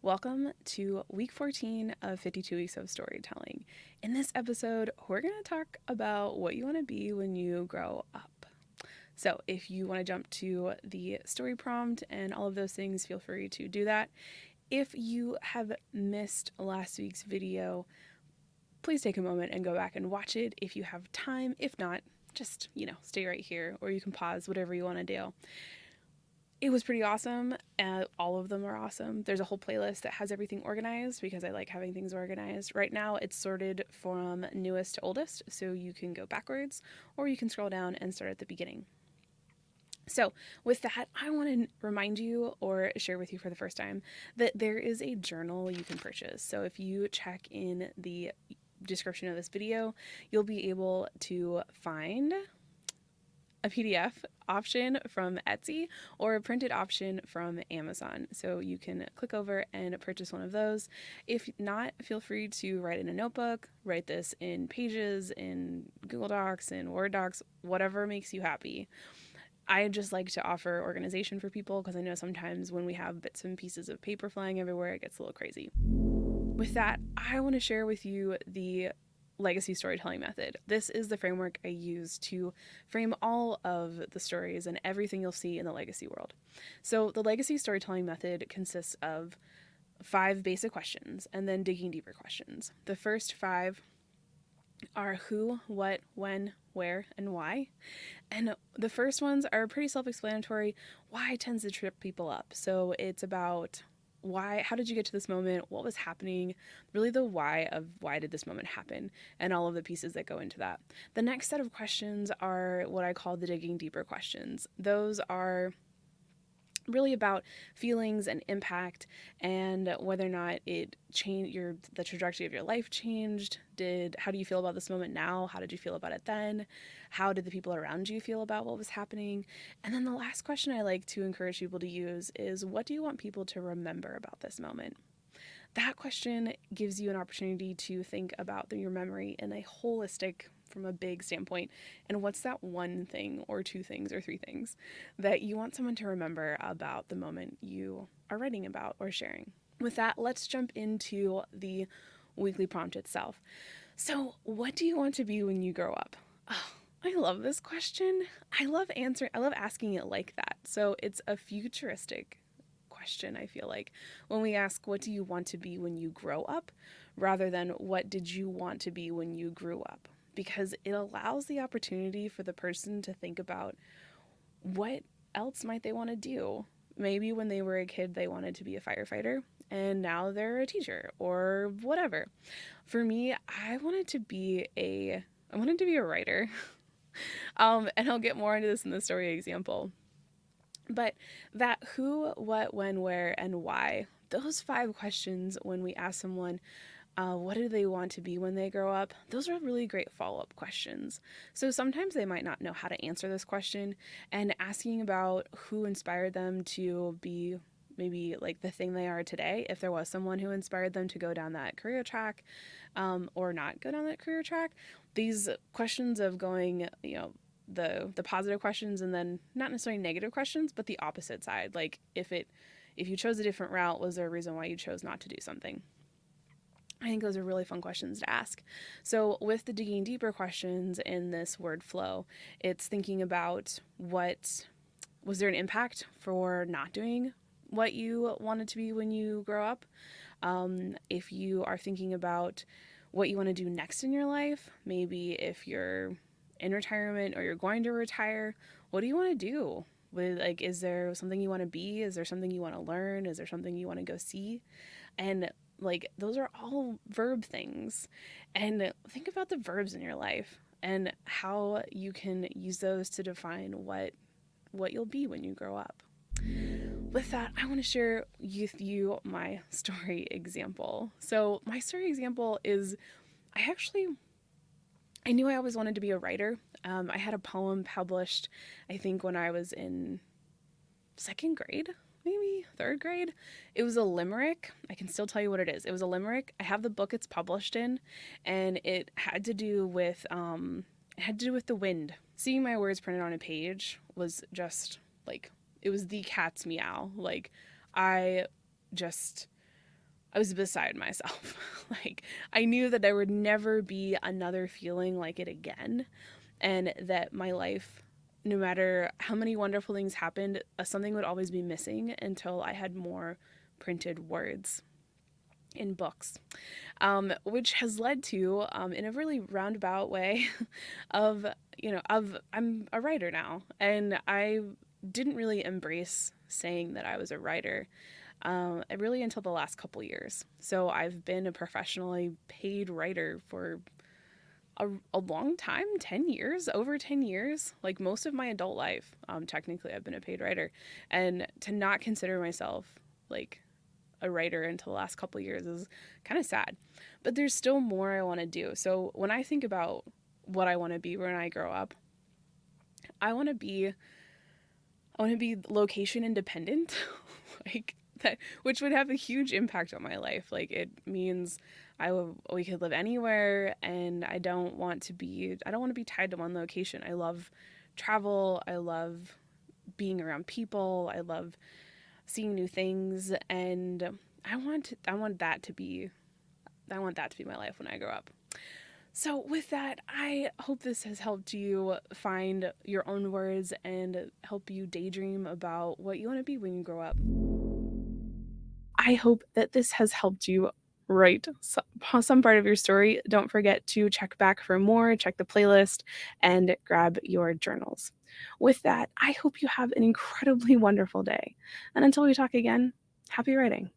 Welcome to week 14 of 52 Weeks of Storytelling. In this episode, we're going to talk about what you want to be when you grow up. So, if you want to jump to the story prompt and all of those things, feel free to do that. If you have missed last week's video, please take a moment and go back and watch it if you have time. If not, just, stay right here, or you can pause, whatever you want to do. It was pretty awesome. All of them are awesome. There's a whole playlist that has everything organized because I like having things organized. Right now, it's sorted from newest to oldest, so you can go backwards or you can scroll down and start at the beginning. So, with that, I want to remind you or share with you for the first time that there is a journal you can purchase. So, if you check in the description of this video, you'll be able to find a PDF option from Etsy or a printed option from Amazon. So you can click over and purchase one of those. If not, feel free to write in a notebook, write this in Pages, in Google Docs, in Word Docs, whatever makes you happy. I just like to offer organization for people because I know sometimes when we have bits and pieces of paper flying everywhere, it gets a little crazy. With that, I want to share with you the legacy storytelling method. This is the framework I use to frame all of the stories and everything you'll see in the legacy world. So the legacy storytelling method consists of 5 basic questions and then digging deeper questions. The first 5 are who, what, when, where, and why. And the first ones are pretty self-explanatory. Why tends to trip people up. So it's about why, how did you get to this moment? What was happening? Really the why of why did this moment happen and all of the pieces that go into that. The next set of questions are what I call the digging deeper questions. Those are really about feelings and impact and whether or not it changed the trajectory of your life changed. How do you feel about this moment now? How did you feel about it then? How did the people around you feel about what was happening? And then the last question I like to encourage people to use is, what do you want people to remember about this moment? That question gives you an opportunity to think about your memory in a holistic, from a big standpoint, and what's that one thing or 2 things or 3 things that you want someone to remember about the moment you are writing about or sharing. With that, let's jump into the weekly prompt itself. So, what do you want to be when you grow up? Oh, I love this question. I love asking it like that. So, it's a futuristic question, I feel like, when we ask, what do you want to be when you grow up, rather than what did you want to be when you grew up? Because it allows the opportunity for the person to think about what else might they want to do. Maybe when they were a kid, they wanted to be a firefighter, and now they're a teacher or whatever. For me, I wanted to be a writer. And I'll get more into this in the story example. But that who, what, when, where, and why, those 5 questions when we ask someone, what do they want to be when they grow up? Those are really great follow-up questions. So sometimes they might not know how to answer this question, and asking about who inspired them to be maybe like the thing they are today, if there was someone who inspired them to go down that career track, or not go down that career track. These questions of going, the positive questions, and then not necessarily negative questions, but the opposite side. Like if you chose a different route, was there a reason why you chose not to do something? I think those are really fun questions to ask. So with the digging deeper questions in this word flow, it's thinking about what was there an impact for not doing what you wanted to be when you grow up? If you are thinking about what you want to do next in your life, maybe if you're in retirement or you're going to retire, what do you want to do? Is there something you want to be? Is there something you want to learn? Is there something you want to go see? And those are all verb things. And think about the verbs in your life and how you can use those to define what you'll be when you grow up. With that, I want to share with you my story example. So my story example is I knew I always wanted to be a writer. I had a poem published, I think, when I was in 2nd grade, maybe 3rd grade. It was a limerick. I can still tell you what it is. It was a limerick. I have the book it's published in, and it had to do with the wind. Seeing my words printed on a page was just like, it was the cat's meow. Like, I just I was beside myself. Like, I knew that there would never be another feeling like it again, and that my life, no matter how many wonderful things happened, something would always be missing until I had more printed words in books, which has led to, in a really roundabout way, of I'm a writer now, and I didn't really embrace saying that I was a writer really until the last couple years. So I've been a professionally paid writer for a long time, 10 years, over 10 years, like most of my adult life. Technically, I've been a paid writer. And to not consider myself like a writer until the last couple years is kind of sad. But there's still more I want to do. So when I think about what I want to be when I grow up, I want to be I want to be location independent. Like that, which would have a huge impact on my life. Like it means we could live anywhere, and I don't want to be tied to one location. I love travel. I love being around people. I love seeing new things, and I want that to be my life when I grow up. So, with that, I hope this has helped you find your own words and help you daydream about what you want to be when you grow up. I hope that this has helped you write some part of your story. Don't forget to check back for more, check the playlist, and grab your journals. With that, I hope you have an incredibly wonderful day. And until we talk again, happy writing.